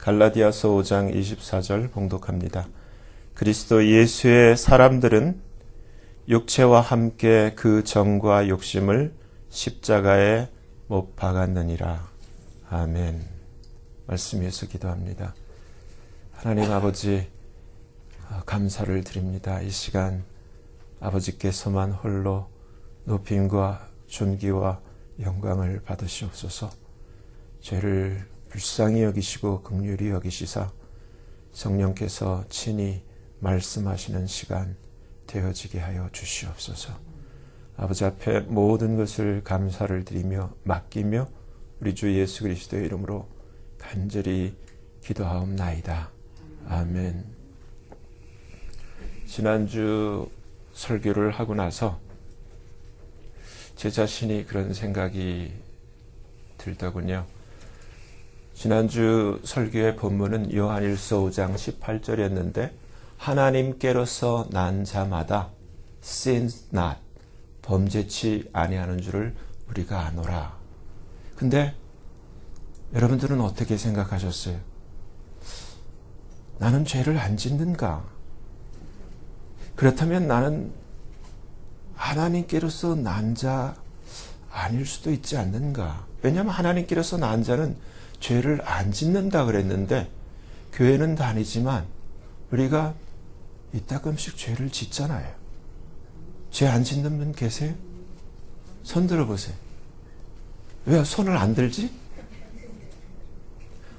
갈라디아서 5장 24절 봉독합니다. 그리스도 예수의 사람들은 육체와 함께 그 정과 욕심을 십자가에 못 박았느니라. 아멘. 말씀에서 기도합니다. 하나님 아버지, 감사를 드립니다. 이 시간 아버지께서만 홀로 높임과 존귀와 영광을 받으시옵소서. 죄를 불쌍히 여기시고 긍휼히 여기시사 성령께서 친히 말씀하시는 시간 되어지게 하여 주시옵소서. 아버지 앞에 모든 것을 감사를 드리며 맡기며 우리 주 예수 그리스도의 이름으로 간절히 기도하옵나이다. 아멘. 지난주 설교를 하고 나서 제 자신이 그런 생각이 들더군요. 지난주 설교의 본문은 요한일서 5장 18절이었는데 하나님께로서 난 자마다 sins not, 범죄치 아니하는 줄을 우리가 아노라. 근데 여러분들은 어떻게 생각하셨어요? 나는 죄를 안 짓는가? 그렇다면 나는 하나님께로서 난 자 아닐 수도 있지 않는가? 왜냐하면 하나님께로서 난 자는 죄를 안 짓는다 그랬는데 교회는 다니지만 우리가 이따금씩 죄를 짓잖아요. 죄 안 짓는 분 계세요? 손 들어보세요. 왜 손을 안 들지?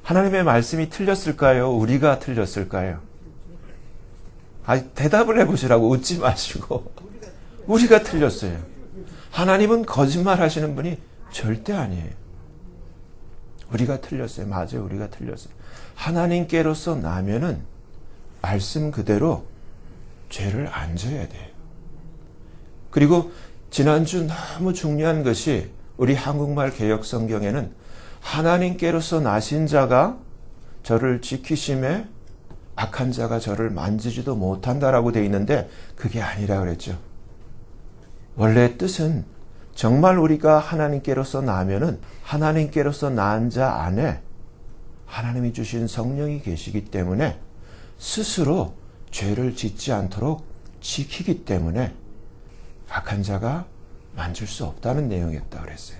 하나님의 말씀이 틀렸을까요? 우리가 틀렸을까요? 대답을 해보시라고. 웃지 마시고. 우리가 틀렸어요. 하나님은 거짓말 하시는 분이 절대 아니에요. 우리가 틀렸어요. 맞아요. 우리가 틀렸어요. 하나님께로서 나면은 말씀 그대로 죄를 안 져야 돼요. 그리고 지난주 너무 중요한 것이 우리 한국말 개역 성경에는 하나님께로서 나신 자가 저를 지키심에 악한 자가 저를 만지지도 못한다라고 되어 있는데 그게 아니라 그랬죠. 원래 뜻은 정말 우리가 하나님께로서 나면은 하나님께로서 난 자 안에 하나님이 주신 성령이 계시기 때문에 스스로 죄를 짓지 않도록 지키기 때문에 악한 자가 만질 수 없다는 내용이었다 그랬어요.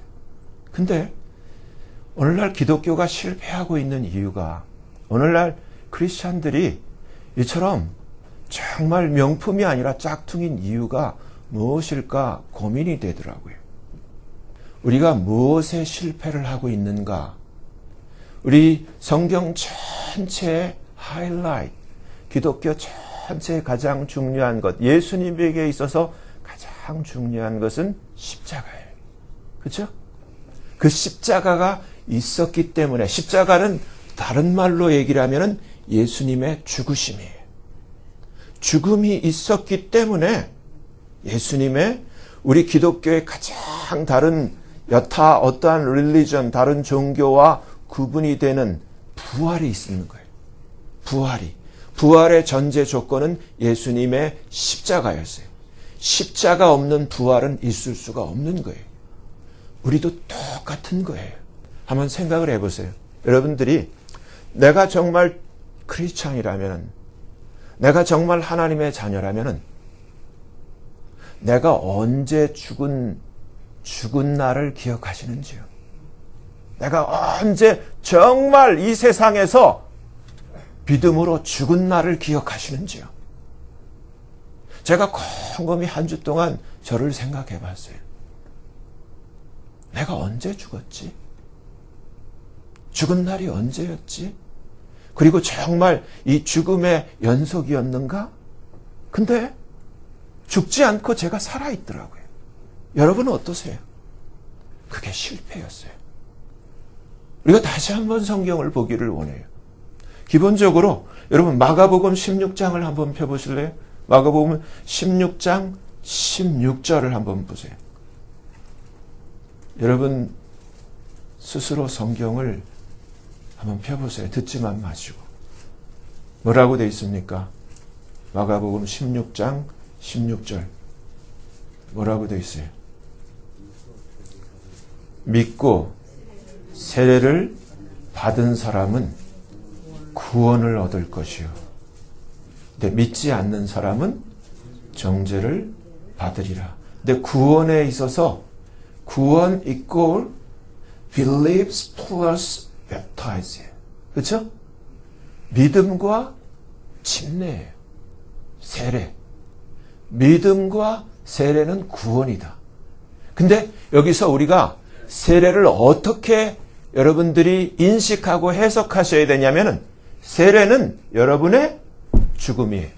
근데 오늘날 기독교가 실패하고 있는 이유가 오늘날 크리스찬들이 이처럼 정말 명품이 아니라 짝퉁인 이유가 무엇일까 고민이 되더라고요. 우리가 무엇에 실패를 하고 있는가? 우리 성경 전체의 하이라이트, 기독교 전체의 가장 중요한 것, 예수님에게 있어서 가장 중요한 것은 십자가예요. 그렇죠? 그 십자가가 있었기 때문에, 십자가는 다른 말로 얘기를 하면 예수님의 죽으심이에요. 죽음이 있었기 때문에 예수님의 우리 기독교의 가장 다른 여타 어떠한 릴리전, 다른 종교와 구분이 되는 부활이 있는 거예요. 부활의 전제 조건은 예수님의 십자가였어요. 십자가 없는 부활은 있을 수가 없는 거예요. 우리도 똑같은 거예요. 한번 생각을 해보세요. 여러분들이 내가 정말 크리스찬이라면, 내가 정말 하나님의 자녀라면 내가 언제 죽은 날을 기억하시는지요? 내가 언제 정말 이 세상에서 믿음으로 죽은 날을 기억하시는지요? 제가 곰곰이 한 주 동안 저를 생각해 봤어요. 내가 언제 죽었지? 죽은 날이 언제였지? 그리고 정말 이 죽음의 연속이었는가? 근데 죽지 않고 제가 살아있더라고요. 여러분은 어떠세요? 그게 실패였어요. 우리가 다시 한번 성경을 보기를 원해요. 기본적으로 여러분 마가복음 16장을 한번 펴보실래요? 마가복음 16장 16절을 한번 보세요. 여러분 스스로 성경을 한번 펴보세요. 듣지만 마시고. 뭐라고 되어 있습니까? 마가복음 16장 16절. 뭐라고 되어 있어요? 믿고 세례를 받은 사람은 구원을 얻을 것이요. 근데 믿지 않는 사람은 정죄를 받으리라. 근데 구원에 있어서 구원 equal believes plus baptize. 그렇죠? 믿음과 침례예요. 세례. 믿음과 세례는 구원이다. 근데 여기서 우리가 세례를 어떻게 여러분들이 인식하고 해석하셔야 되냐면은 세례는 여러분의 죽음이에요.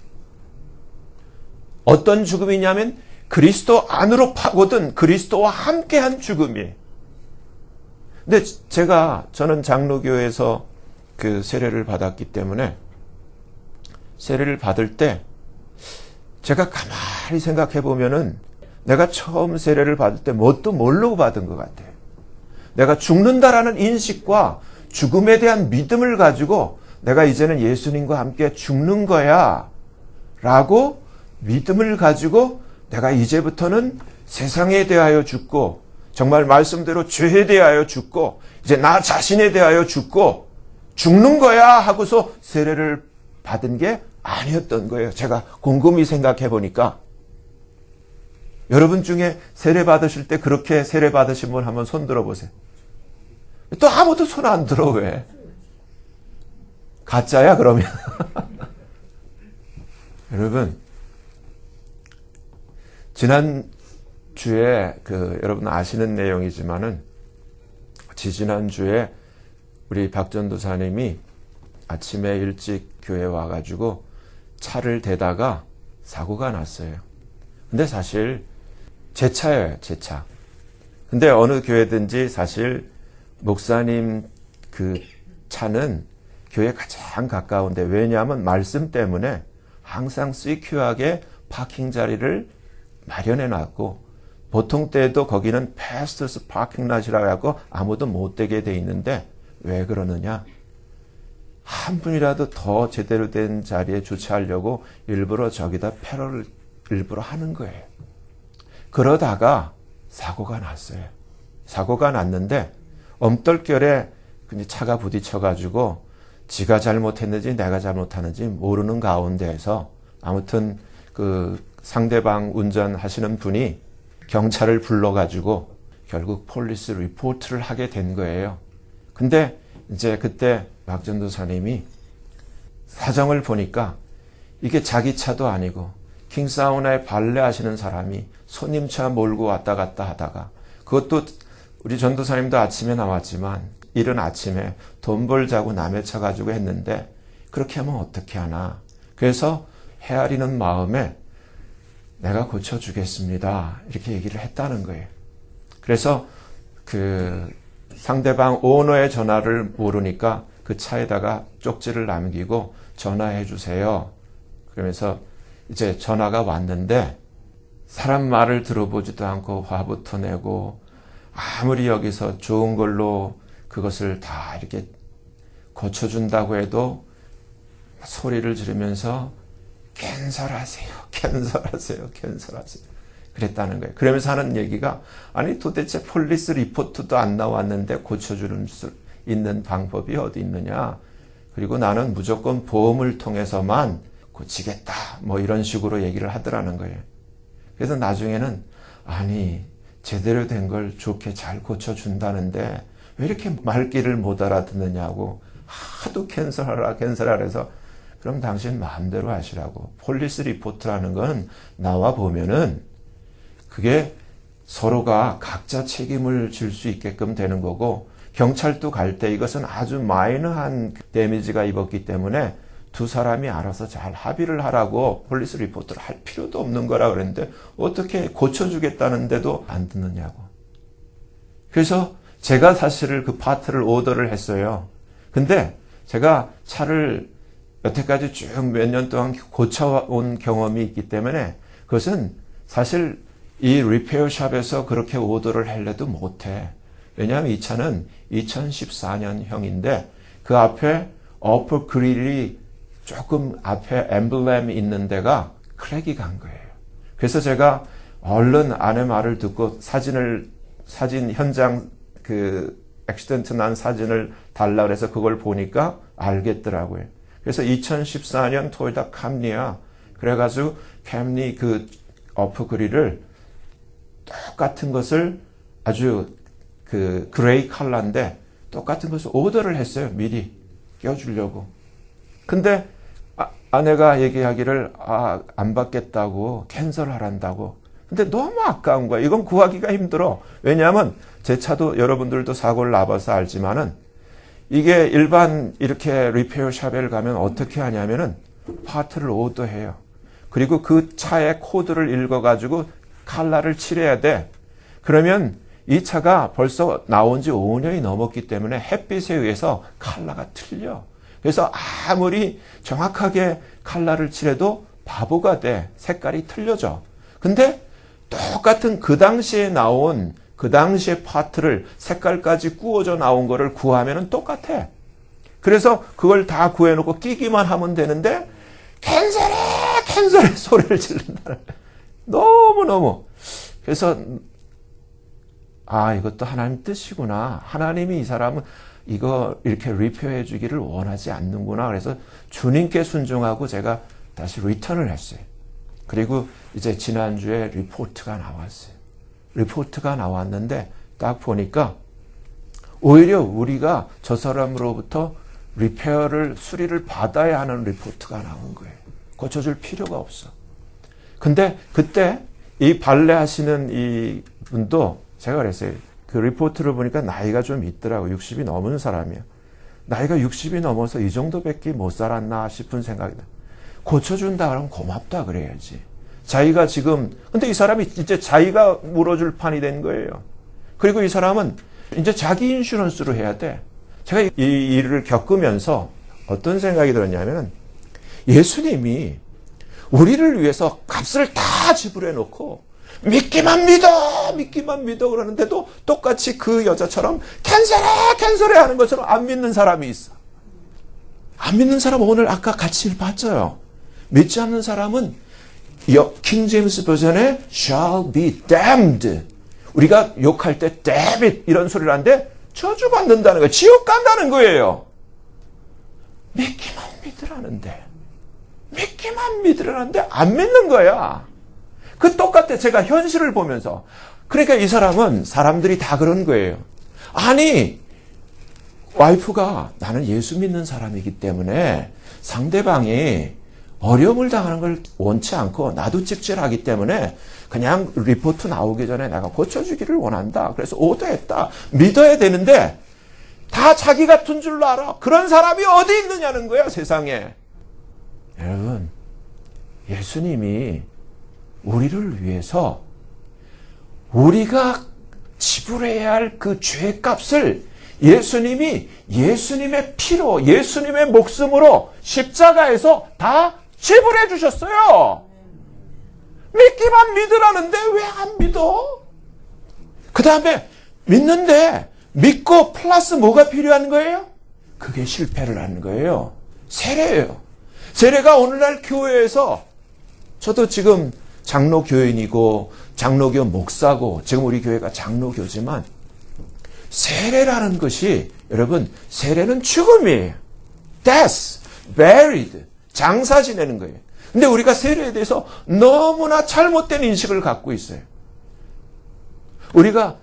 어떤 죽음이냐면 그리스도 안으로 파고든 그리스도와 함께한 죽음이에요. 근데 저는 장로교에서 그 세례를 받았기 때문에 세례를 받을 때 제가 가만히 생각해 보면은 내가 처음 세례를 받을 때 뭣도 모르고 받은 것 같아요. 내가 죽는다라는 인식과 죽음에 대한 믿음을 가지고 내가 이제는 예수님과 함께 죽는 거야 라고 믿음을 가지고 내가 이제부터는 세상에 대하여 죽고 정말 말씀대로 죄에 대하여 죽고 이제 나 자신에 대하여 죽고 죽는 거야 하고서 세례를 받은 게 아니었던 거예요. 제가 곰곰이 생각해 보니까. 여러분 중에 세례 받으실 때 그렇게 세례 받으신 분 한번 손 들어보세요. 또 아무도 손 안 들어. 왜? 가짜야 그러면. 여러분 지난주에 여러분 아시는 내용이지만은 지지난주에 우리 박 전도사님이 아침에 일찍 교회 와가지고 차를 대다가 사고가 났어요. 근데 사실 제 차예요, 제 차. 근데 어느 교회든지 사실 목사님 그 차는 교회 가장 가까운데 왜냐하면 말씀 때문에 항상 시큐하게 파킹 자리를 마련해 놨고 보통 때도 거기는 패스트스 파킹랏이라고 하고 아무도 못 되게 돼 있는데 왜 그러느냐? 한 분이라도 더 제대로 된 자리에 주차하려고 일부러 저기다 패러를 일부러 하는 거예요. 그러다가 사고가 났어요. 사고가 났는데 엄떨결에 차가 부딪혀가지고 지가 잘못했는지 내가 잘못하는지 모르는 가운데에서 아무튼 그 상대방 운전하시는 분이 경찰을 불러가지고 결국 폴리스 리포트를 하게 된 거예요. 근데 이제 그때 박 전도사님이 사정을 보니까 이게 자기 차도 아니고 킹사우나에 발레 하시는 사람이 손님 차 몰고 왔다 갔다 하다가 그것도 우리 전도사님도 아침에 나왔지만 이른 아침에 돈 벌자고 남의 차 가지고 했는데 그렇게 하면 어떻게 하나. 그래서 헤아리는 마음에 내가 고쳐주겠습니다. 이렇게 얘기를 했다는 거예요. 그래서 그 상대방 오너의 전화를 모르니까 그 차에다가 쪽지를 남기고 전화해 주세요. 그러면서 이제 전화가 왔는데 사람 말을 들어보지도 않고 화부터 내고 아무리 여기서 좋은 걸로 그것을 다 이렇게 고쳐준다고 해도 소리를 지르면서 캔슬하세요. 캔슬하세요. 캔슬하세요. 그랬다는 거예요. 그러면서 하는 얘기가 아니 도대체 폴리스 리포트도 안 나왔는데 고쳐주는 수 있는 방법이 어디 있느냐. 그리고 나는 무조건 보험을 통해서만 고치겠다. 뭐 이런 식으로 얘기를 하더라는 거예요. 그래서 나중에는 아니 제대로 된 걸 좋게 잘 고쳐준다는데 왜 이렇게 말귀를 못 알아듣느냐고 하도 캔슬하라 캔슬하라 해서 그럼 당신 마음대로 하시라고. 폴리스 리포트라는 건 나와 보면은 그게 서로가 각자 책임을 질 수 있게끔 되는 거고 경찰도 갈 때 이것은 아주 마이너한 데미지가 입었기 때문에 두 사람이 알아서 잘 합의를 하라고 폴리스 리포트를 할 필요도 없는 거라 그랬는데 어떻게 고쳐주겠다는데도 안 듣느냐고. 그래서 제가 사실 그 파트를 오더를 했어요. 근데 제가 차를 여태까지 쭉 몇 년 동안 고쳐온 경험이 있기 때문에 그것은 사실 이 리페어샵에서 그렇게 오더를 하려도 못해. 왜냐하면 이 차는 2014년형인데 그 앞에 어퍼 그릴이 조금 앞에 엠블렘이 있는 데가 크랙이 간 거예요. 그래서 제가 얼른 아내 말을 듣고 사진 현장 그 액시던트 난 사진을 달라 그래서 그걸 보니까 알겠더라고요. 그래서 2014년 토요타 캠리아 그래가지고 캠리 그 어프그릴을 똑같은 것을 아주 그 그레이 컬러인데 똑같은 것을 오더를 했어요. 미리 껴주려고. 근데 아내가 얘기하기를 안 받겠다고 캔슬하란다고. 근데 너무 아까운 거야. 이건 구하기가 힘들어. 왜냐하면 제 차도 여러분들도 사고를 나봐서 알지만은 이게 일반 이렇게 리페어 샵에 가면 어떻게 하냐면은 파트를 오더해요. 그리고 그 차의 코드를 읽어가지고 컬러를 칠해야 돼. 그러면 이 차가 벌써 나온 지 5년이 넘었기 때문에 햇빛에 의해서 컬러가 틀려. 그래서 아무리 정확하게 컬러를 칠해도 바보가 돼. 색깔이 틀려져. 근데 똑같은 그 당시에 나온 그 당시의 파트를 색깔까지 구워져 나온 거를 구하면 똑같아. 그래서 그걸 다 구해놓고 끼기만 하면 되는데 캔슬해 소리를 지른다. 너무너무. 그래서 이것도 하나님 뜻이구나. 하나님이 이 사람은 이거 이렇게 리페어해 주기를 원하지 않는구나. 그래서 주님께 순종하고 제가 다시 리턴을 했어요. 그리고 이제 지난주에 리포트가 나왔어요. 리포트가 나왔는데 딱 보니까 오히려 우리가 저 사람으로부터 리페어를 수리를 받아야 하는 리포트가 나온 거예요. 고쳐줄 필요가 없어. 근데 그때 이 발레 하시는 이 분도 제가 그랬어요. 그 리포트를 보니까 나이가 좀 있더라고. 60이 넘은 사람이야. 나이가 60이 넘어서 이 정도밖에 못 살았나 싶은 생각이다. 고쳐준다 그러면 고맙다 그래야지. 자기가 지금 근데 이 사람이 이제 자기가 물어줄 판이 된 거예요. 그리고 이 사람은 이제 자기 인슈런스로 해야 돼. 제가 이 일을 겪으면서 어떤 생각이 들었냐면 예수님이 우리를 위해서 값을 다 지불해 놓고 믿기만 믿어 그러는데도 똑같이 그 여자처럼 캔슬해 하는 것처럼 안 믿는 사람이 있어. 안 믿는 사람 오늘 아까 같이 봤죠. 믿지 않는 사람은 킹 제임스 버전에 shall be damned. 우리가 욕할 때 damn it 이런 소리를 하는데 저주받는다는 거예요. 지옥 간다는 거예요. 믿기만 믿으라는데 안 믿는 거야. 그 똑같아. 제가 현실을 보면서. 그러니까 이 사람은 사람들이 다 그런 거예요. 아니 와이프가 나는 예수 믿는 사람이기 때문에 상대방이 어려움을 당하는 걸 원치 않고 나도 찝찝하기 때문에 그냥 리포트 나오기 전에 내가 고쳐주기를 원한다. 그래서 오더했다. 믿어야 되는데 다 자기 같은 줄로 알아. 그런 사람이 어디 있느냐는 거야 세상에. 여러분 예수님이 우리를 위해서 우리가 지불해야 할 그 죄값을 예수님이 예수님의 피로 예수님의 목숨으로 십자가에서 다 지불해 주셨어요. 믿기만 믿으라는데 왜 안 믿어? 그 다음에 믿는데 믿고 플러스 뭐가 필요한 거예요? 그게 실패를 하는 거예요. 세례예요. 세례가 오늘날 교회에서 저도 지금 장로교인이고 장로교 목사고 지금 우리 교회가 장로교지만 세례라는 것이 여러분 세례는 죽음이에요. Death, buried, 장사 지내는 거예요. 근데 우리가 세례에 대해서 너무나 잘못된 인식을 갖고 있어요. 우리가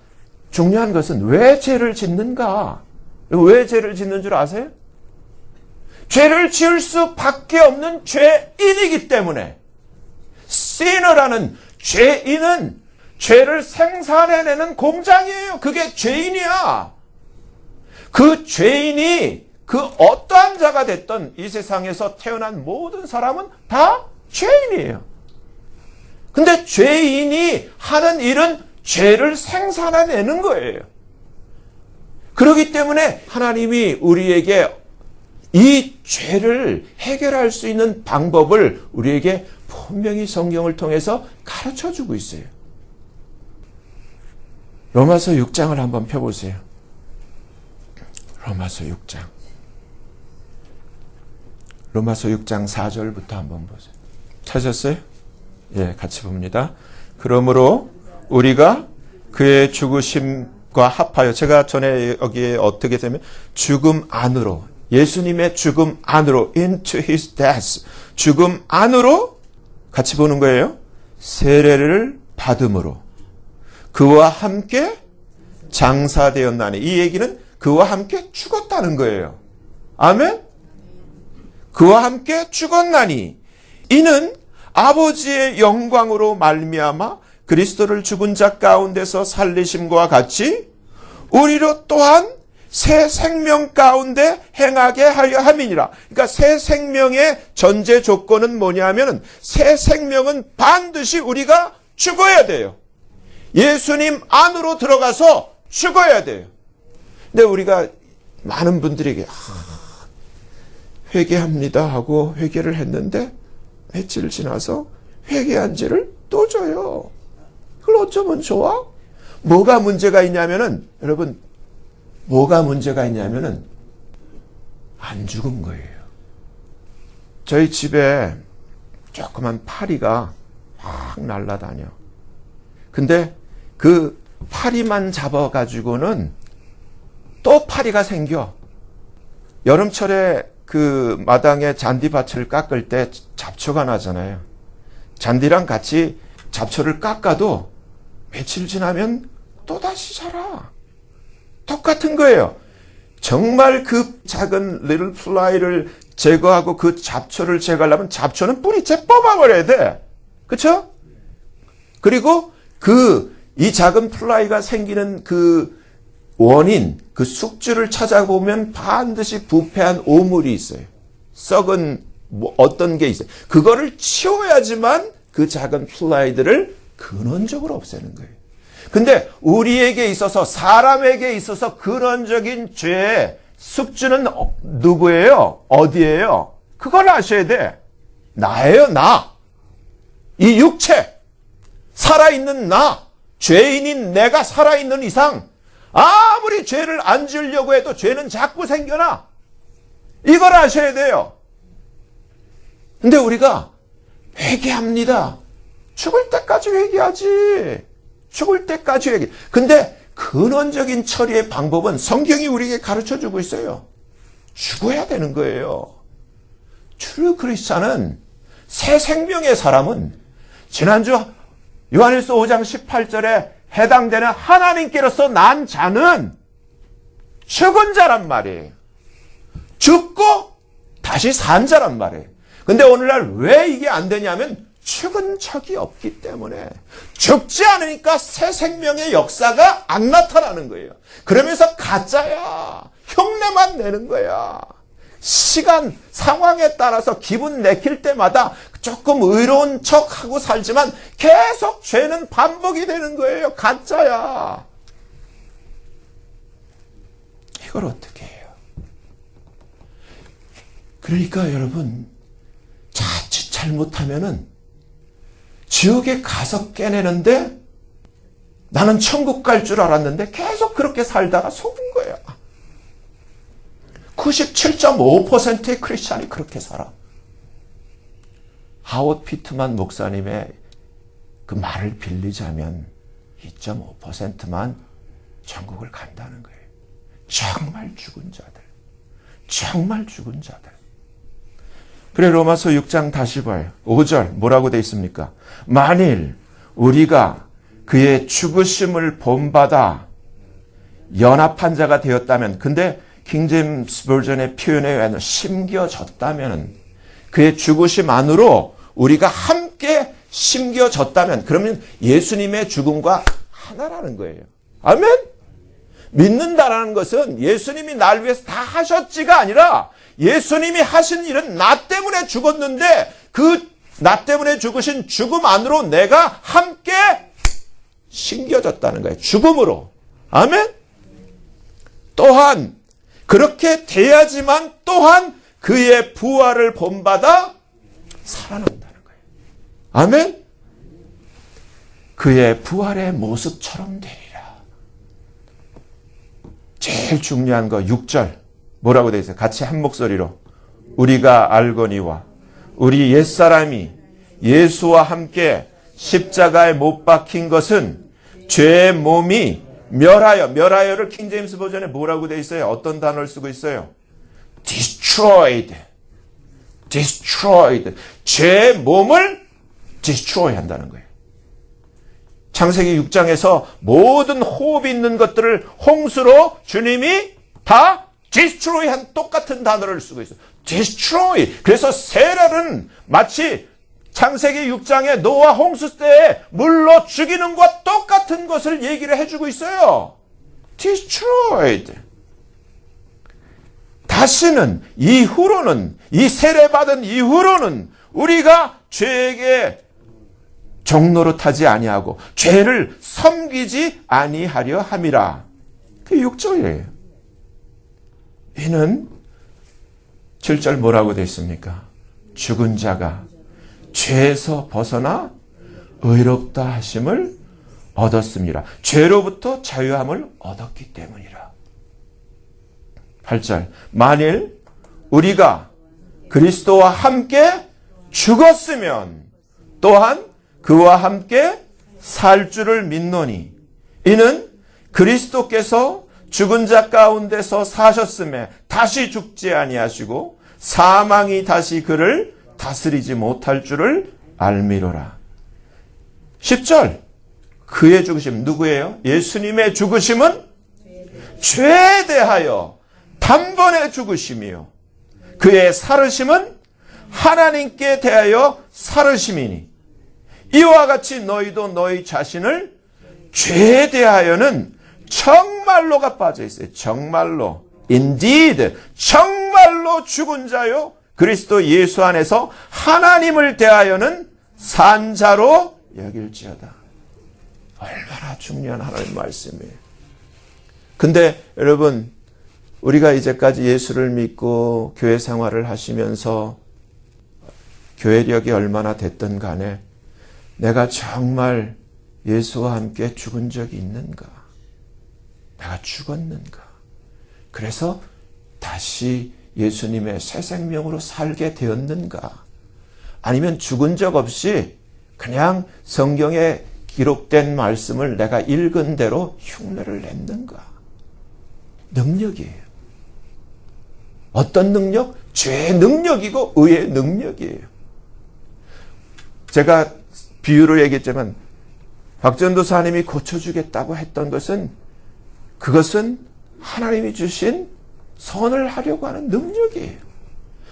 중요한 것은 왜 죄를 짓는가? 왜 죄를 짓는 줄 아세요? 죄를 지을 수밖에 없는 죄인이기 때문에. sinner라는 죄인은 죄를 생산해내는 공장이에요. 그게 죄인이야. 그 죄인이 그 어떠한 자가 됐던 이 세상에서 태어난 모든 사람은 다 죄인이에요. 근데 죄인이 하는 일은 죄를 생산해내는 거예요. 그렇기 때문에 하나님이 우리에게 이 죄를 해결할 수 있는 방법을 우리에게 분명히 성경을 통해서 가르쳐주고 있어요. 로마서 6장을 한번 펴보세요. 로마서 6장. 로마서 6장 4절부터 한번 보세요. 찾았어요? 예, 같이 봅니다. 그러므로 우리가 그의 죽으심과 합하여, 제가 전에 여기에 어떻게 되면 죽음 안으로, 예수님의 죽음 안으로, into his death, 죽음 안으로 같이 보는 거예요. 세례를 받음으로 그와 함께 장사되었나니, 이 얘기는 그와 함께 죽었다는 거예요. 아멘? 그와 함께 죽었나니 이는 아버지의 영광으로 말미암아 그리스도를 죽은 자 가운데서 살리심과 같이 우리로 또한 새 생명 가운데 행하게 하려 함이니라. 그러니까 새 생명의 전제 조건은 뭐냐면은, 새 생명은 반드시 우리가 죽어야 돼요. 예수님 안으로 들어가서 죽어야 돼요. 근데 우리가 많은 분들에게 회개합니다 하고 회개를 했는데 며칠 지나서 회개한 죄를 또 져요. 그걸 어쩌면 좋아? 뭐가 문제가 있냐면은, 여러분, 뭐가 문제가 있냐면은 안 죽은 거예요. 저희 집에 조그만 파리가 막 날아다녀. 근데 그 파리만 잡아가지고는 또 파리가 생겨. 여름철에 그 마당에 잔디밭을 깎을 때 잡초가 나잖아요. 잔디랑 같이 잡초를 깎아도 며칠 지나면 또다시 자라. 똑같은 거예요. 정말 그 작은 little fly를 제거하고 그 잡초를 제거하려면 잡초는 뿌리째 뽑아버려야 돼. 그쵸? 그리고 이 작은 플라이가 생기는 그 원인, 그 숙주를 찾아보면 반드시 부패한 오물이 있어요. 썩은 어떤 게 있어요. 그거를 치워야지만 그 작은 플라이들을 근원적으로 없애는 거예요. 근데 우리에게 있어서, 사람에게 있어서 근원적인 죄의 숙주는 누구예요? 어디예요? 그걸 아셔야 돼. 나예요, 나. 이 육체, 살아있는 나, 죄인인 내가 살아있는 이상 아무리 죄를 안 지으려고 해도 죄는 자꾸 생겨나. 이걸 아셔야 돼요. 근데 우리가 회개합니다. 죽을 때까지 회개하지. 죽을 때까지 회개. 근데 근원적인 처리의 방법은 성경이 우리에게 가르쳐주고 있어요. 죽어야 되는 거예요. 트루 크리스찬은, 새 생명의 사람은, 지난주 요한일서 5장 18절에 해당되는 하나님께로서 난 자는 죽은 자란 말이에요. 죽고 다시 산 자란 말이에요. 근데 오늘날 왜 이게 안 되냐면 죽은 적이 없기 때문에, 죽지 않으니까 새 생명의 역사가 안 나타나는 거예요. 그러면서 가짜야. 흉내만 내는 거야. 시간, 상황에 따라서 기분 내킬 때마다 조금 의로운 척하고 살지만 계속 죄는 반복이 되는 거예요. 가짜야. 이걸 어떻게 해요? 그러니까 여러분, 자칫 잘못하면은 지옥에 가서 깨내는데, 나는 천국 갈 줄 알았는데 계속 그렇게 살다가 속은 거야. 97.5%의 크리스찬이 그렇게 살아. 하워드 피트만 목사님의 그 말을 빌리자면 2.5%만 천국을 간다는 거예요. 정말 죽은 자들. 정말 죽은 자들. 그래, 로마서 6장 다시 봐요. 5절 뭐라고 돼 있습니까? 만일 우리가 그의 죽으심을 본받아 연합한 자가 되었다면, 근데 킹제임스 버전의 표현에 의하면 심겨졌다면, 그의 죽으심 안으로 우리가 함께 심겨졌다면, 그러면 예수님의 죽음과 하나라는 거예요. 아멘? 믿는다라는 것은 예수님이 날 위해서 다 하셨지가 아니라, 예수님이 하신 일은 나 때문에 죽었는데 그 나 때문에 죽으신 죽음 안으로 내가 함께 심겨졌다는 거예요. 죽음으로. 아멘? 또한 그렇게 돼야지만 또한 그의 부활을 본받아 살아난다는 거예요. 아멘? 그의 부활의 모습처럼 되리라. 제일 중요한 거 6절 뭐라고 되어 있어요? 같이 한 목소리로. 우리가 알거니와 우리 옛사람이 예수와 함께 십자가에 못 박힌 것은 죄의 몸이 멸하여를 킹제임스 버전에 뭐라고 돼 있어요? 어떤 단어를 쓰고 있어요? destroyed. 제 몸을 destroy 한다는 거예요. 창세기 6장에서 모든 호흡이 있는 것들을 홍수로 주님이 다 destroy 한 똑같은 단어를 쓰고 있어요. destroy. 그래서 세례는 마치 창세기 6장의 노아 홍수 때에 물로 죽이는 것과 똑같은 것을 얘기를 해주고 있어요. destroyed. 다시는 이후로는, 이 세례받은 이후로는 우리가 죄에게 종로로 타지 아니하고 죄를 섬기지 아니하려 함이라. 그게 6절이에요. 이는 7절 뭐라고 되어 있습니까? 죽은 자가 죄에서 벗어나 의롭다 하심을 얻었습니다. 죄로부터 자유함을 얻었기 때문이라. 8절 만일 우리가 그리스도와 함께 죽었으면 또한 그와 함께 살 줄을 믿노니 이는 그리스도께서 죽은 자 가운데서 사셨음에 다시 죽지 아니하시고 사망이 다시 그를 다스리지 못할 줄을 알미로라. 10절 그의 죽으심 누구예요? 예수님의 죽으심은 죄에 대하여 단번에 죽으심이요 그의 살으심은 하나님께 대하여 살으심이니 이와 같이 너희도 너희 자신을 죄에 대하여는 정말로가 빠져 있어요. 정말로 indeed 정말로 죽은 자요 그리스도 예수 안에서 하나님을 대하여는 산 자로 여길지어다. 얼마나 중요한 하나님의 말씀이에요. 근데 여러분 우리가 이제까지 예수를 믿고 교회 생활을 하시면서 교회력이 얼마나 됐든 간에 내가 정말 예수와 함께 죽은 적이 있는가? 내가 죽었는가? 그래서 다시 예수님의 새 생명으로 살게 되었는가? 아니면 죽은 적 없이 그냥 성경에 기록된 말씀을 내가 읽은 대로 흉내를 냈는가? 능력이에요. 어떤 능력? 죄의 능력이고 의의 능력이에요. 제가 비유로 얘기했지만 박전도 사님이 고쳐주겠다고 했던 것은 그것은 하나님이 주신 선을 하려고 하는 능력이에요.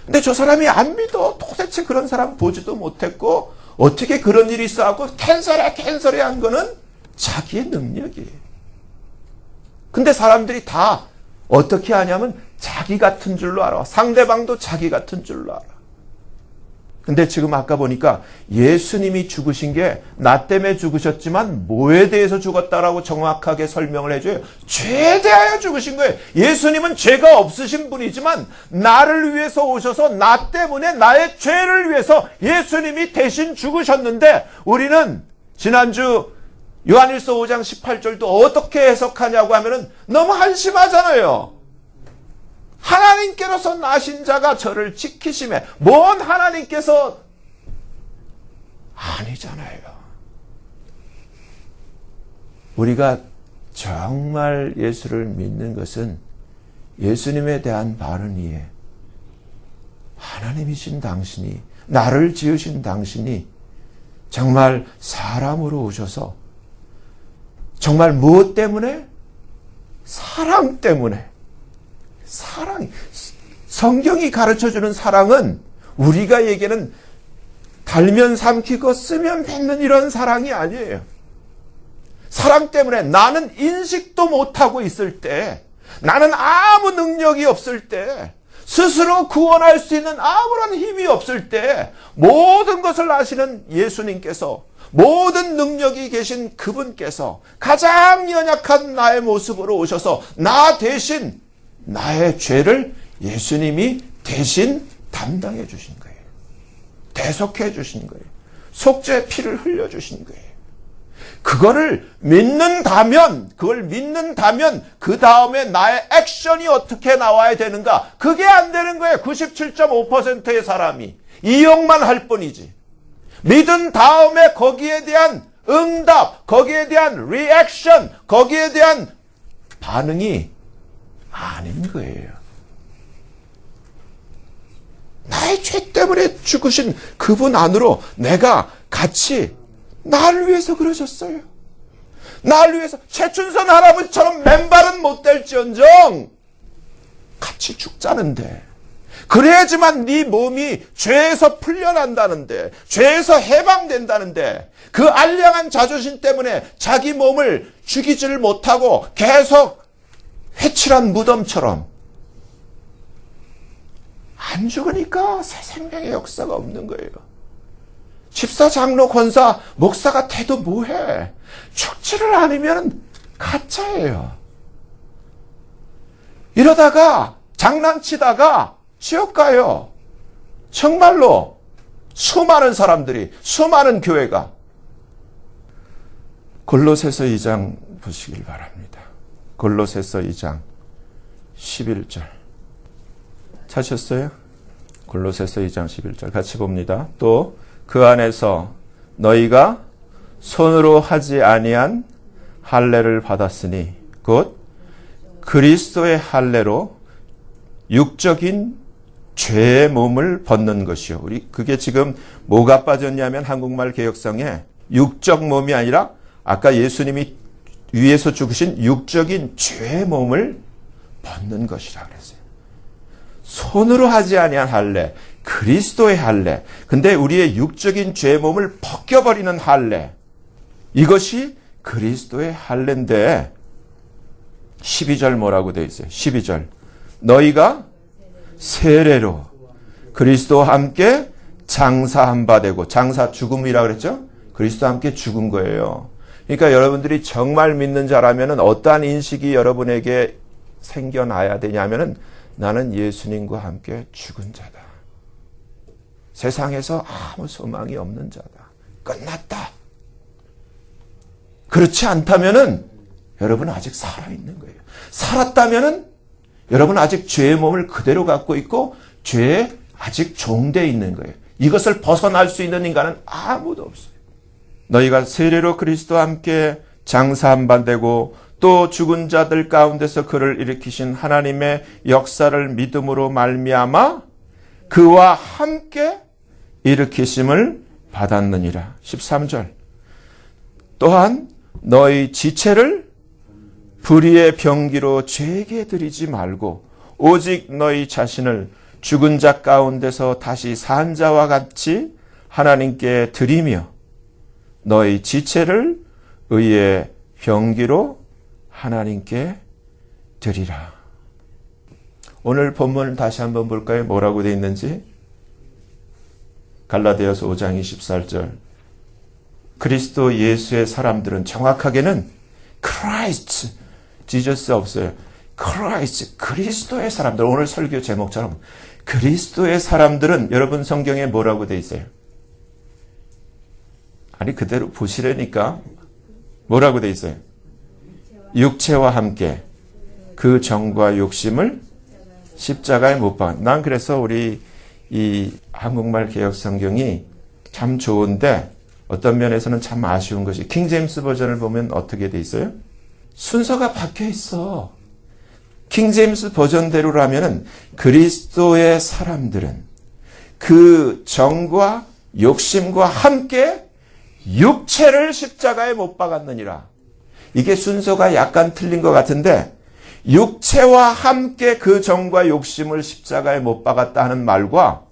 근데 저 사람이 안 믿어. 도대체 그런 사람 보지도 못했고 어떻게 그런 일이 있어하고 캔슬해 한 거는 자기의 능력이에요. 근데 사람들이 다 어떻게 하냐면 자기 같은 줄로 알아. 상대방도 자기 같은 줄로 알아. 근데 지금 아까 보니까 예수님이 죽으신 게 나 때문에 죽으셨지만 뭐에 대해서 죽었다라고 정확하게 설명을 해줘요. 죄에 대하여 죽으신 거예요. 예수님은 죄가 없으신 분이지만 나를 위해서 오셔서 나 때문에 나의 죄를 위해서 예수님이 대신 죽으셨는데 우리는 지난주 요한일서 5장 18절도 어떻게 해석하냐고 하면은 너무 한심하잖아요. 하나님께로서 나신 자가 저를 지키심에 뭔 하나님께서 아니잖아요. 우리가 정말 예수를 믿는 것은 예수님에 대한 바른 이해, 하나님이신 당신이 나를 지으신 당신이 정말 사람으로 오셔서 정말 무엇 때문에? 사랑 때문에. 사랑이 성경이 가르쳐주는 사랑은 우리가 얘기하는 달면 삼키고 쓰면 뱉는 이런 사랑이 아니에요. 사랑 때문에 나는 인식도 못하고 있을 때 나는 아무 능력이 없을 때 스스로 구원할 수 있는 아무런 힘이 없을 때 모든 것을 아시는 예수님께서 모든 능력이 계신 그분께서 가장 연약한 나의 모습으로 오셔서 나 대신 나의 죄를 예수님이 대신 담당해 주신 거예요. 대속해 주신 거예요. 속죄 피를 흘려 주신 거예요. 그걸 믿는다면 그 다음에 나의 액션이 어떻게 나와야 되는가? 그게 안 되는 거예요. 97.5%의 사람이 이용만 할 뿐이지. 믿은 다음에 거기에 대한 응답, 거기에 대한 리액션, 거기에 대한 반응이 아닌 거예요. 나의 죄 때문에 죽으신 그분 안으로 내가 같이 나를 위해서 그러셨어요. 나를 위해서 최춘선 할아버지처럼 맨발은 못 될지언정 같이 죽자는데, 그래야지만 네 몸이 죄에서 풀려난다는데, 죄에서 해방된다는데, 그 알량한 자존심 때문에 자기 몸을 죽이지를 못하고 계속 회칠한 무덤처럼 안 죽으니까 새 생명의 역사가 없는 거예요. 집사, 장로, 권사, 목사 같아도 뭐해? 죽지를 않으면 가짜예요. 이러다가 장난치다가 지옥 가요. 정말로 수많은 사람들이, 수많은 교회가. 골로새서 2장 보시길 바랍니다. 골로새서 2장 11절. 찾으셨어요? 골로새서 2장 11절 같이 봅니다. 또 그 안에서 너희가 손으로 하지 아니한 할례를 받았으니 곧 그리스도의 할례로 육적인 죄의 몸을 벗는 것이요. 우리 그게 지금 뭐가 빠졌냐면 한국말 개역성에 육적 몸이 아니라 아까 예수님이 위에서 죽으신 육적인 죄의 몸을 벗는 것이라 그랬어요. 손으로 하지 아니한 할례, 그리스도의 할례. 근데 우리의 육적인 죄의 몸을 벗겨버리는 할례. 이것이 그리스도의 할례인데 12절 뭐라고 되어 있어요? 12절. 너희가 세례로 그리스도와 함께 장사한 바 되고, 장사 죽음이라고 그랬죠? 그리스도와 함께 죽은 거예요. 그러니까 여러분들이 정말 믿는 자라면 어떠한 인식이 여러분에게 생겨나야 되냐면은 나는 예수님과 함께 죽은 자다. 세상에서 아무 소망이 없는 자다. 끝났다. 그렇지 않다면은 여러분 아직 살아있는 거예요. 살았다면은 여러분 아직 죄의 몸을 그대로 갖고 있고 죄에 아직 종되어 있는 거예요. 이것을 벗어날 수 있는 인간은 아무도 없어요. 너희가 세례로 그리스도와 함께 장사한 바 되고 또 죽은 자들 가운데서 그를 일으키신 하나님의 역사를 믿음으로 말미암아 그와 함께 일으키심을 받았느니라. 13절. 또한 너희 지체를 불의의 병기로 죄에게 드리지 말고 오직 너희 자신을 죽은 자 가운데서 다시 산 자와 같이 하나님께 드리며 너희 지체를 의의 병기로 하나님께 드리라. 오늘 본문을 다시 한번 볼까요? 뭐라고 되어 있는지. 갈라디아서 5장 24절. 그리스도 예수의 사람들은, 정확하게는 Christ, Jesus 없어요. Christ, 그리스도의 사람들. 오늘 설교 제목처럼 그리스도의 사람들은 여러분 성경에 뭐라고 되어 있어요? 아니 그대로 보시려니까 뭐라고 되어 있어요? 육체와 함께 그 정과 욕심을 십자가에 못 박은. 난 그래서 우리 이 한국말 개역 성경이 참 좋은데 어떤 면에서는 참 아쉬운 것이 킹제임스 버전을 보면 어떻게 돼 있어요? 순서가 바뀌어 있어. 킹제임스 버전대로라면은 그리스도의 사람들은 그 정과 욕심과 함께 육체를 십자가에 못 박았느니라. 이게 순서가 약간 틀린 것 같은데 육체와 함께 그 정과 욕심을 십자가에 못 박았다 하는 말과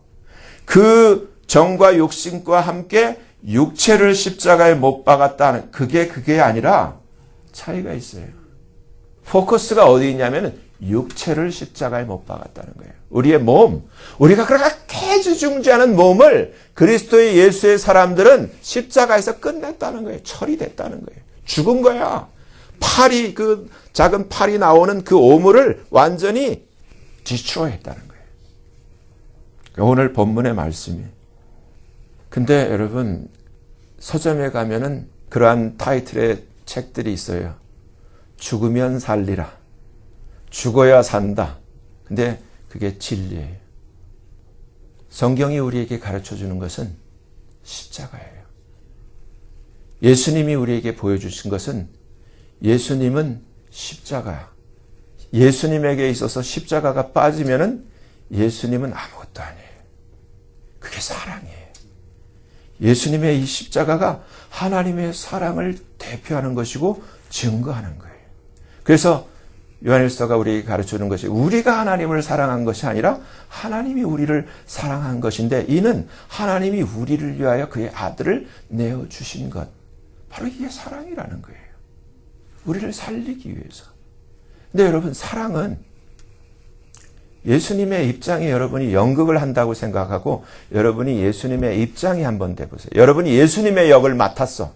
그 정과 욕심과 함께 육체를 십자가에 못 박았다 하는 그게 아니라 차이가 있어요. 포커스가 어디 있냐면 육체를 십자가에 못 박았다는 거예요. 우리의 몸, 우리가 그렇게 지중지하는 몸을 그리스도의 예수의 사람들은 십자가에서 끝냈다는 거예요. 처리됐다는 거예요. 죽은 거야. 팔이, 그 작은 팔이 나오는 그 오물을 완전히 디스트로이했다는 거예요. 오늘 본문의 말씀이. 근데 여러분 서점에 가면은 그러한 타이틀의 책들이 있어요. 죽으면 살리라. 죽어야 산다. 근데 그게 진리예요. 성경이 우리에게 가르쳐 주는 것은 십자가예요. 예수님이 우리에게 보여주신 것은 예수님은 십자가, 예수님에게 있어서 십자가가 빠지면은 예수님은 아무것도 아니에요. 그게 사랑이에요. 예수님의 이 십자가가 하나님의 사랑을 대표하는 것이고 증거하는 거예요. 그래서 요한일서가 우리에게 가르쳐주는 것이 우리가 하나님을 사랑한 것이 아니라 하나님이 우리를 사랑한 것인데, 이는 하나님이 우리를 위하여 그의 아들을 내어주신 것, 바로 이게 사랑이라는 거예요. 우리를 살리기 위해서. 근데 여러분, 사랑은 예수님의 입장에 여러분이 연극을 한다고 생각하고 여러분이 예수님의 입장에 한번 돼보세요. 여러분이 예수님의 역을 맡았어.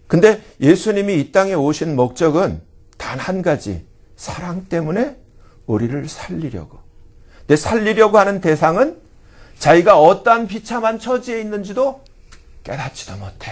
근데 예수님이 이 땅에 오신 목적은 단 한 가지, 사랑 때문에 우리를 살리려고. 근데 살리려고 하는 대상은 자기가 어떠한 비참한 처지에 있는지도 깨닫지도 못해.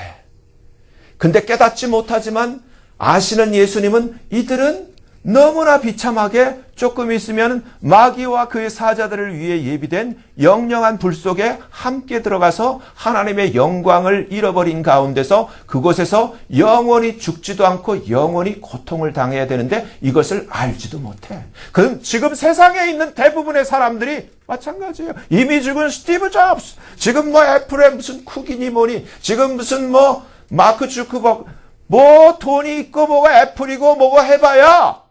근데 깨닫지 못하지만 아시는 예수님은 이들은 너무나 비참하게 조금 있으면 마귀와 그의 사자들을 위해 예비된 영영한 불 속에 함께 들어가서 하나님의 영광을 잃어버린 가운데서 그곳에서 영원히 죽지도 않고 영원히 고통을 당해야 되는데 이것을 알지도 못해. 그럼 지금 세상에 있는 대부분의 사람들이 마찬가지예요. 이미 죽은 스티브 잡스, 지금 뭐 애플의 무슨 쿡이니 뭐니, 지금 무슨 뭐 마크 주크버그, 뭐 돈이 있고 뭐가 애플이고 뭐가 해봐야,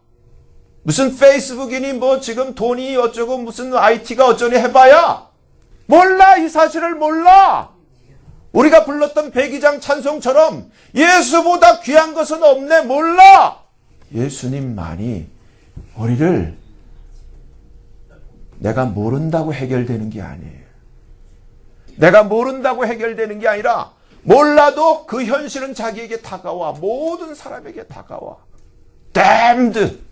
무슨 페이스북이니 뭐 지금 돈이 어쩌고 무슨 IT가 어쩌니 해봐야 몰라. 이 사실을 몰라. 우리가 불렀던 백이장 찬송처럼 예수보다 귀한 것은 없네. 몰라. 예수님만이 우리를 내가 모른다고 해결되는 게 아니에요. 내가 모른다고 해결되는 게 아니라 몰라도 그 현실은 자기에게 다가와. 모든 사람에게 다가와. damned,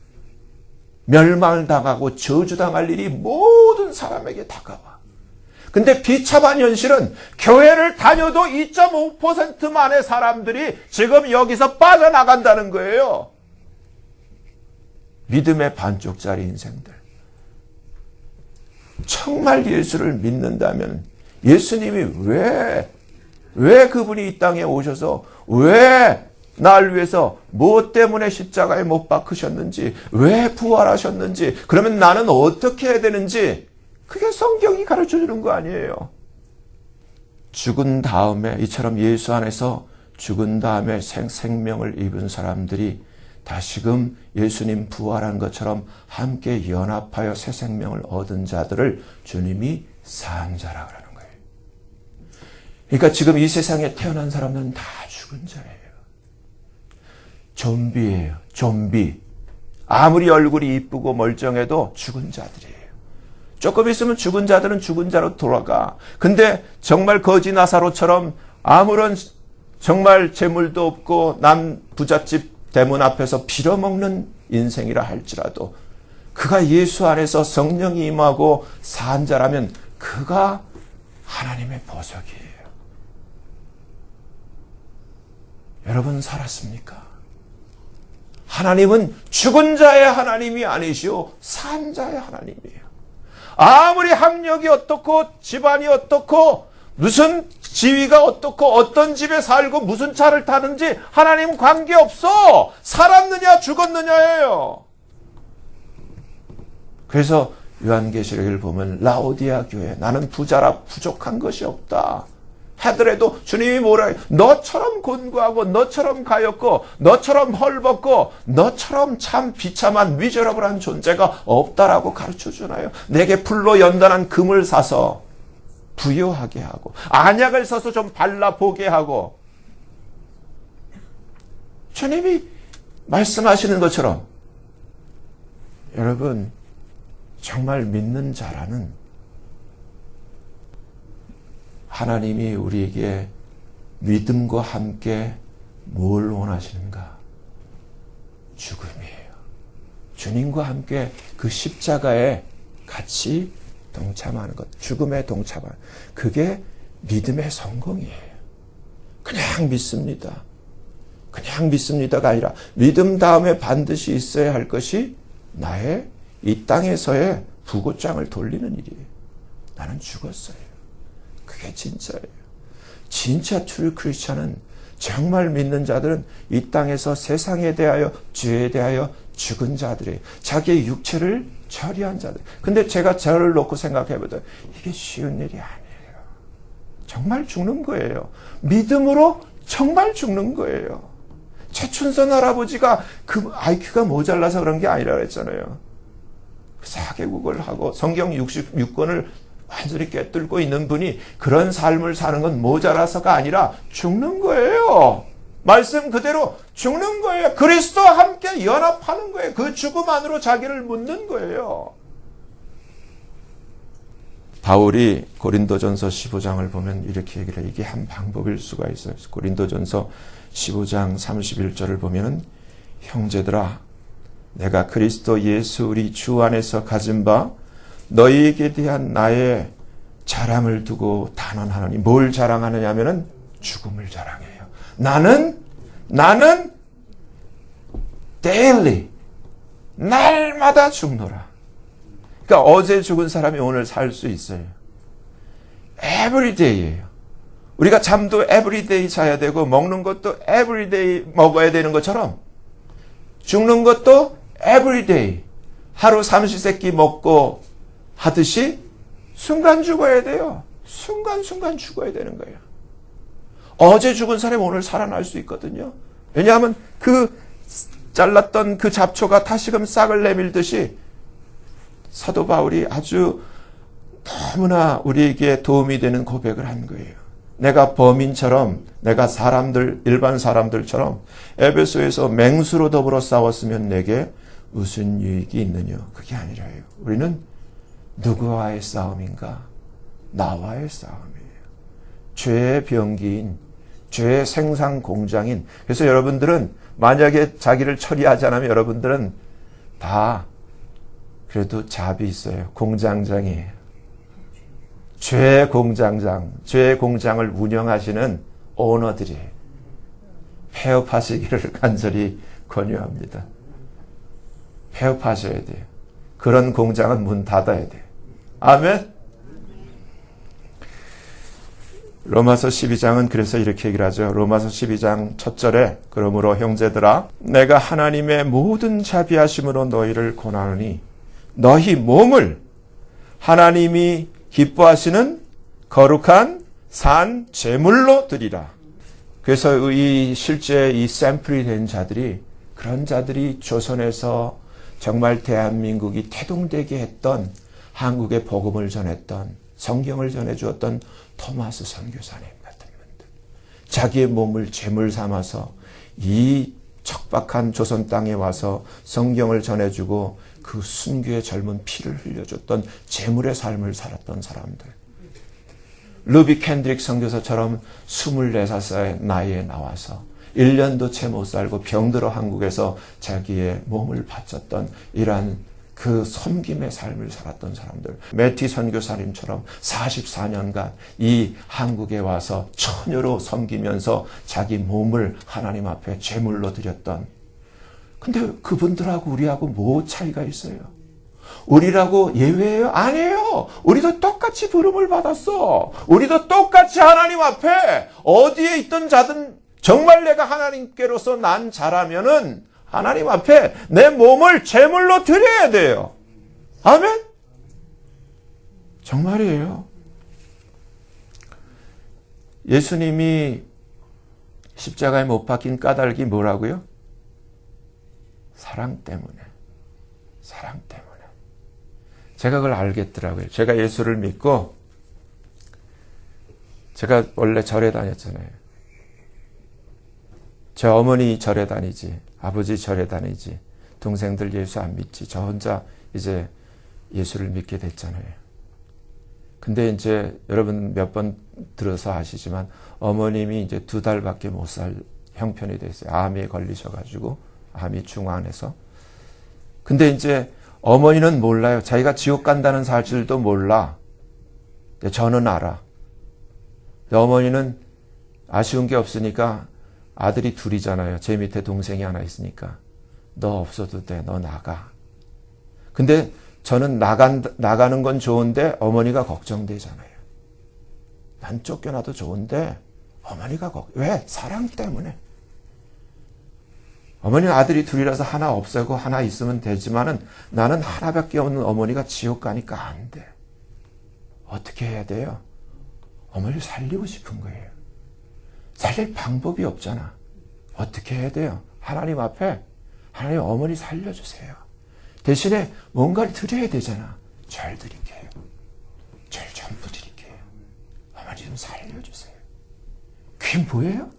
멸망당하고 저주당할 일이 모든 사람에게 다가와. 근데 비참한 현실은 교회를 다녀도 2.5%만의 사람들이 지금 여기서 빠져나간다는 거예요. 믿음의 반쪽짜리 인생들. 정말 예수를 믿는다면 예수님이 왜 그분이 이 땅에 오셔서 왜 날 위해서 무엇 때문에 십자가에 못 박히셨는지, 왜 부활하셨는지, 그러면 나는 어떻게 해야 되는지, 그게 성경이 가르쳐주는 거 아니에요. 죽은 다음에, 이처럼 예수 안에서 죽은 다음에 생명을 입은 사람들이 다시금 예수님 부활한 것처럼 함께 연합하여 새 생명을 얻은 자들을 주님이 산 자라 그러는 거예요. 그러니까 지금 이 세상에 태어난 사람들은 다 죽은 자예요. 좀비예요. 좀비. 아무리 얼굴이 이쁘고 멀쩡해도 죽은 자들이에요. 조금 있으면 죽은 자들은 죽은 자로 돌아가. 근데 정말 거지 나사로처럼 아무런 정말 재물도 없고 남 부잣집 대문 앞에서 빌어먹는 인생이라 할지라도 그가 예수 안에서 성령이 임하고 산 자라면 그가 하나님의 보석이에요. 여러분 살았습니까? 하나님은 죽은 자의 하나님이 아니시오, 산 자의 하나님이에요. 아무리 학력이 어떻고 집안이 어떻고 무슨 지위가 어떻고 어떤 집에 살고 무슨 차를 타는지 하나님은 관계없어. 살았느냐 죽었느냐예요. 그래서 요한계시록을 보면 라오디아 교회, 나는 부자라 부족한 것이 없다 하더라도 주님이 뭐라 해요? 너처럼 곤고하고 너처럼 가엾고 너처럼 헐벗고 너처럼 참 비참한 미저러블한 존재가 없다라고 가르쳐주나요? 내게 풀로 연단한 금을 사서 부요하게 하고 안약을 써서 좀 발라보게 하고, 주님이 말씀하시는 것처럼 여러분 정말 믿는 자라는 하나님이 우리에게 믿음과 함께 뭘 원하시는가? 죽음이에요. 주님과 함께 그 십자가에 같이 동참하는 것, 죽음에 동참하는, 그게 믿음의 성공이에요. 그냥 믿습니다. 그냥 믿습니다가 아니라 믿음 다음에 반드시 있어야 할 것이 나의 이 땅에서의 부고장을 돌리는 일이에요. 나는 죽었어요. 그게 진짜예요. 진짜 트루 크리스천은 정말 믿는 자들은 이 땅에서 세상에 대하여 죄에 대하여 죽은 자들이에요. 자기의 육체를 처리한 자들. 근데 제가 저를 놓고 생각해보면 이게 쉬운 일이 아니에요. 정말 죽는 거예요. 믿음으로 정말 죽는 거예요. 최춘선 할아버지가 그 IQ가 모자라서 그런 게 아니라 그랬잖아요. 4개국을 하고 성경 66권을 완전히 꿰뚫고 있는 분이 그런 삶을 사는 건 모자라서가 아니라 죽는 거예요. 말씀 그대로 죽는 거예요. 그리스도와 함께 연합하는 거예요. 그 죽음 안으로 자기를 묻는 거예요. 바울이 고린도전서 15장을 보면 이렇게 얘기를 해요. 이게 한 방법일 수가 있어요. 고린도전서 15장 31절을 보면은 형제들아 내가 그리스도 예수 우리 주 안에서 가진 바 너희에게 대한 나의 자랑을 두고 단언하노니 뭘 자랑하느냐 하면은 죽음을 자랑해요. 나는 daily 날마다 죽노라. 그러니까 어제 죽은 사람이 오늘 살 수 있어요. everyday예요. 우리가 잠도 everyday 자야 되고 먹는 것도 everyday 먹어야 되는 것처럼 죽는 것도 everyday 하루 삼시세끼 먹고 하듯이 순간 죽어야 돼요. 순간순간 죽어야 되는 거예요. 어제 죽은 사람이 오늘 살아날 수 있거든요. 왜냐하면 그 잘랐던 그 잡초가 다시금 싹을 내밀듯이 사도 바울이 아주 너무나 우리에게 도움이 되는 고백을 한 거예요. 내가 범인처럼 내가 일반 사람들처럼 에베소에서 맹수로 더불어 싸웠으면 내게 무슨 유익이 있느냐. 그게 아니라요. 우리는 누구와의 싸움인가? 나와의 싸움이에요. 죄의 병기인, 죄의 생산 공장인. 그래서 여러분들은 만약에 자기를 처리하지 않으면 여러분들은 다 그래도 잡이 있어요. 공장장이에요. 죄의 공장장, 죄의 공장을 운영하시는 오너들이에요. 폐업하시기를 간절히 권유합니다. 폐업하셔야 돼요. 그런 공장은 문 닫아야 돼요. 아멘. 로마서 12장은 그래서 이렇게 얘기를 하죠. 로마서 12장 첫 절에 그러므로 형제들아 내가 하나님의 모든 자비하심으로 너희를 권하노니 너희 몸을 하나님이 기뻐하시는 거룩한 산 제물로 드리라. 그래서 실제 이 샘플이 된 자들이 그런 자들이 조선에서 정말 대한민국이 태동되게 했던 한국의 복음을 전했던 성경을 전해주었던 토마스 선교사님 같은 분들. 자기의 몸을 제물 삼아서 이 척박한 조선 땅에 와서 성경을 전해주고 그 순교의 젊은 피를 흘려줬던 제물의 삶을 살았던 사람들. 루비 캔드릭 선교사처럼 24살 나이에 나와서 1년도 채 못 살고 병들어 한국에서 자기의 몸을 바쳤던 이러한 그 섬김의 삶을 살았던 사람들. 매티 선교사님처럼 44년간 이 한국에 와서 처녀로 섬기면서 자기 몸을 하나님 앞에 제물로 드렸던. 근데 그분들하고 우리하고 뭐 차이가 있어요? 우리라고 예외예요? 아니에요. 우리도 똑같이 부름을 받았어. 우리도 똑같이 하나님 앞에 어디에 있던 자든 정말 내가 하나님께로서 난 자라면은 하나님 앞에 내 몸을 제물로 드려야 돼요. 아멘? 정말이에요. 예수님이 십자가에 못 박힌 까닭이 뭐라고요? 사랑 때문에. 사랑 때문에. 제가 그걸 알겠더라고요. 제가 예수를 믿고 제가 원래 절에 다녔잖아요. 제 어머니 절에 다니지, 아버지 절에 다니지, 동생들 예수 안 믿지. 저 혼자 이제 예수를 믿게 됐잖아요. 근데 이제 여러분 몇 번 들어서 아시지만 어머님이 이제 2달밖에 못 살 형편이 됐어요. 암에 걸리셔가지고, 암이 중환해서. 근데 이제 어머니는 몰라요. 자기가 지옥 간다는 사실도 몰라. 근데 저는 알아. 근데 어머니는 아쉬운 게 없으니까 아들이 둘이잖아요. 제 밑에 동생이 하나 있으니까. 너 없어도 돼. 너 나가. 근데 저는 나가는 건 좋은데 어머니가 걱정되잖아요. 난 쫓겨나도 좋은데 어머니가 왜? 사랑 때문에. 어머니는 아들이 둘이라서 하나 없애고 하나 있으면 되지만은 나는 하나밖에 없는 어머니가 지옥 가니까 안 돼. 어떻게 해야 돼요? 어머니를 살리고 싶은 거예요. 살릴 방법이 없잖아. 어떻게 해야 돼요? 하나님 앞에 하나님 어머니 살려주세요. 대신에 뭔가를 드려야 되잖아. 절 드릴게요. 절 전부 드릴게요. 어머니 좀 살려주세요. 그게 뭐예요?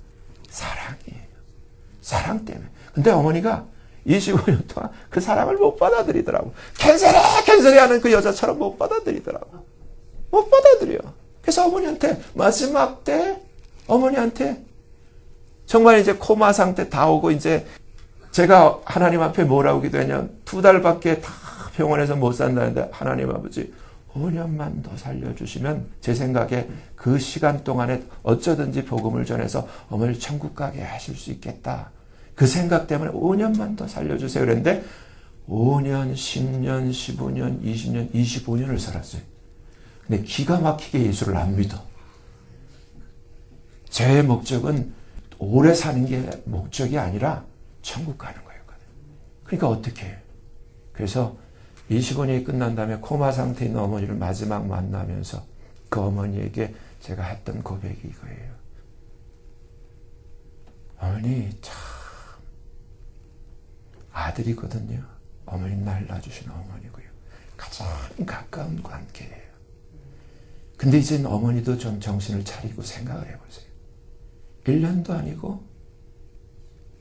사랑이에요. 사랑 때문에. 근데 어머니가 25년 동안 그 사랑을 못 받아들이더라고. 캔슬해 하는 그 여자처럼 못 받아들이더라고. 못 받아들여. 그래서 어머니한테 마지막 때 어머니한테 정말 이제 코마 상태 다 오고 이제 제가 하나님 앞에 뭐라고 기도했냐면 2달밖에 다 병원에서 못 산다는데 하나님 아버지 5년만 더 살려주시면 제 생각에 그 시간 동안에 어쩌든지 복음을 전해서 어머니를 천국 가게 하실 수 있겠다. 그 생각 때문에 5년만 더 살려주세요. 그랬는데 5년, 10년, 15년, 20년, 25년을 살았어요. 근데 기가 막히게 예수를 안 믿어. 제 목적은 오래 사는 게 목적이 아니라 천국 가는 거였거든요. 그러니까 어떻게 해요? 그래서 25년이 끝난 다음에 코마 상태에 있는 어머니를 마지막 만나면서 그 어머니에게 제가 했던 고백이 이거예요. 어머니 참 아들이거든요. 어머니 날 낳아주신 어머니고요. 가장 가까운 관계예요. 근데 이제는 어머니도 좀 정신을 차리고 생각을 해보세요. 1년도 아니고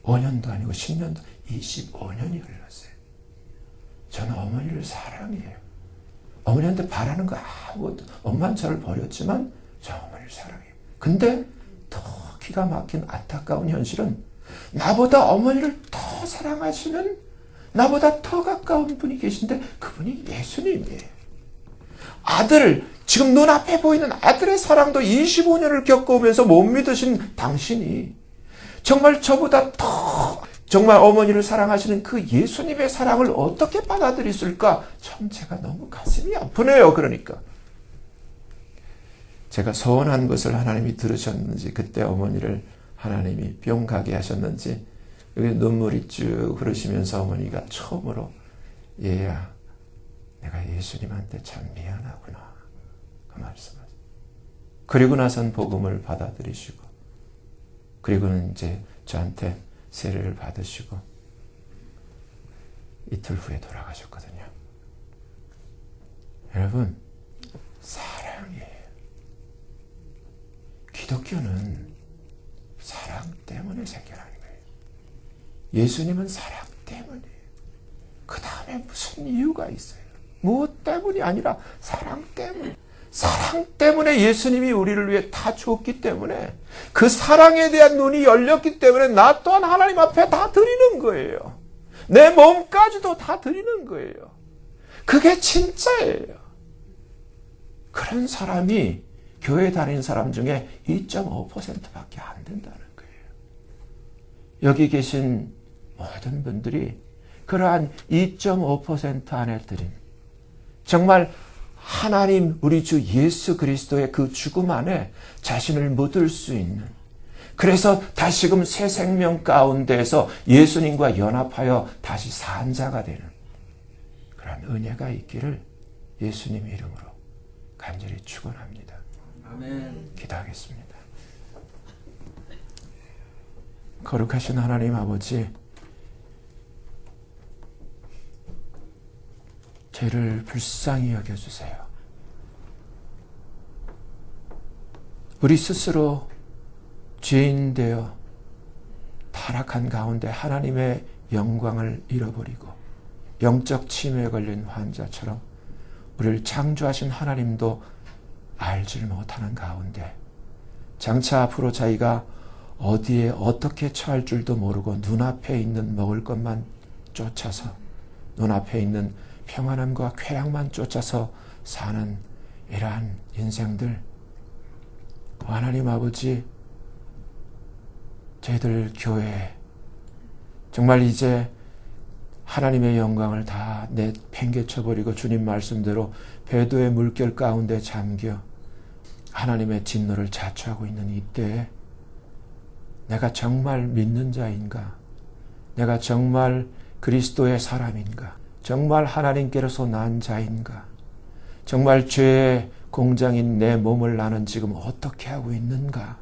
5년도 아니고 10년도 25년이 흘렀어요. 저는 어머니를 사랑해요. 어머니한테 바라는 거 아무것도 엄마는 저를 버렸지만 저 어머니를 사랑해요. 근데 더 기가 막힌 안타까운 현실은 나보다 어머니를 더 사랑하시는 나보다 더 가까운 분이 계신데 그분이 예수님이에요. 아들, 지금 눈앞에 보이는 아들의 사랑도 25년을 겪어오면서 못 믿으신 당신이 정말 저보다 더 정말 어머니를 사랑하시는 그 예수님의 사랑을 어떻게 받아들였을까? 참 제가 너무 가슴이 아프네요. 그러니까 제가 소원한 것을 하나님이 들으셨는지 그때 어머니를 하나님이 병 가게 하셨는지 눈물이 쭉 흐르시면서 어머니가 처음으로 얘야 내가 예수님한테 참 미안하구나 그 말씀을 그리고 나선 복음을 받아들이시고 그리고는 이제 저한테 세례를 받으시고 이틀 후에 돌아가셨거든요. 여러분 사랑이에요. 기독교는 사랑 때문에 생겨나는 거예요. 예수님은 사랑 때문이에요. 그 다음에 무슨 이유가 있어요? 무엇 때문이 아니라 사랑 때문에. 사랑 때문에 예수님이 우리를 위해 다 주었기 때문에 그 사랑에 대한 눈이 열렸기 때문에 나 또한 하나님 앞에 다 드리는 거예요. 내 몸까지도 다 드리는 거예요. 그게 진짜예요. 그런 사람이 교회 다니는 사람 중에 2.5%밖에 안 된다는 거예요. 여기 계신 모든 분들이 그러한 2.5% 안에 드린 정말 하나님 우리 주 예수 그리스도의 그 죽음 안에 자신을 묻을 수 있는 그래서 다시금 새 생명 가운데에서 예수님과 연합하여 다시 산 자가 되는 그런 은혜가 있기를 예수님 이름으로 간절히 축원합니다. 아멘. 기도하겠습니다. 거룩하신 하나님 아버지 죄를 불쌍히 여겨주세요. 우리 스스로 죄인 되어 타락한 가운데 하나님의 영광을 잃어버리고 영적 치매에 걸린 환자처럼 우리를 창조하신 하나님도 알지를 못하는 가운데 장차 앞으로 자기가 어디에 어떻게 처할 줄도 모르고 눈앞에 있는 먹을 것만 쫓아서 눈앞에 있는 평안함과 쾌락만 쫓아서 사는 이러한 인생들 하나님 아버지 저희들 교회 정말 이제 하나님의 영광을 다 내팽개쳐버리고 주님 말씀대로 배도의 물결 가운데 잠겨 하나님의 진노를 자초하고 있는 이때에 내가 정말 믿는 자인가? 내가 정말 그리스도의 사람인가? 정말 하나님께로서 난 자인가? 정말 죄의 공장인 내 몸을 나는 지금 어떻게 하고 있는가?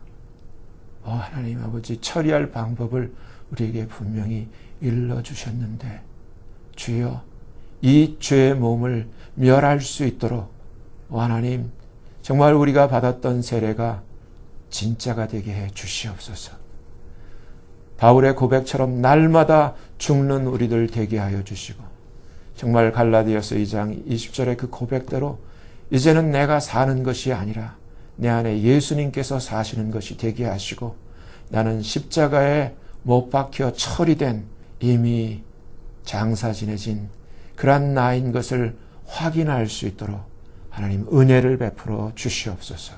하나님 아버지, 처리할 방법을 우리에게 분명히 일러주셨는데, 주여, 이 죄의 몸을 멸할 수 있도록 하나님, 정말 우리가 받았던 세례가 진짜가 되게 해 주시옵소서. 바울의 고백처럼 날마다 죽는 우리들 되게 하여 주시고, 정말 갈라디아서 2장 20절의 그 고백대로 이제는 내가 사는 것이 아니라 내 안에 예수님께서 사시는 것이 되게 하시고, 나는 십자가에 못 박혀 처리된 이미 장사 지내진 그런 나인 것을 확인할 수 있도록 하나님 은혜를 베풀어 주시옵소서.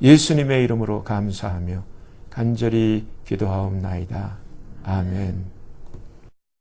예수님의 이름으로 감사하며 간절히 기도하옵나이다. 아멘.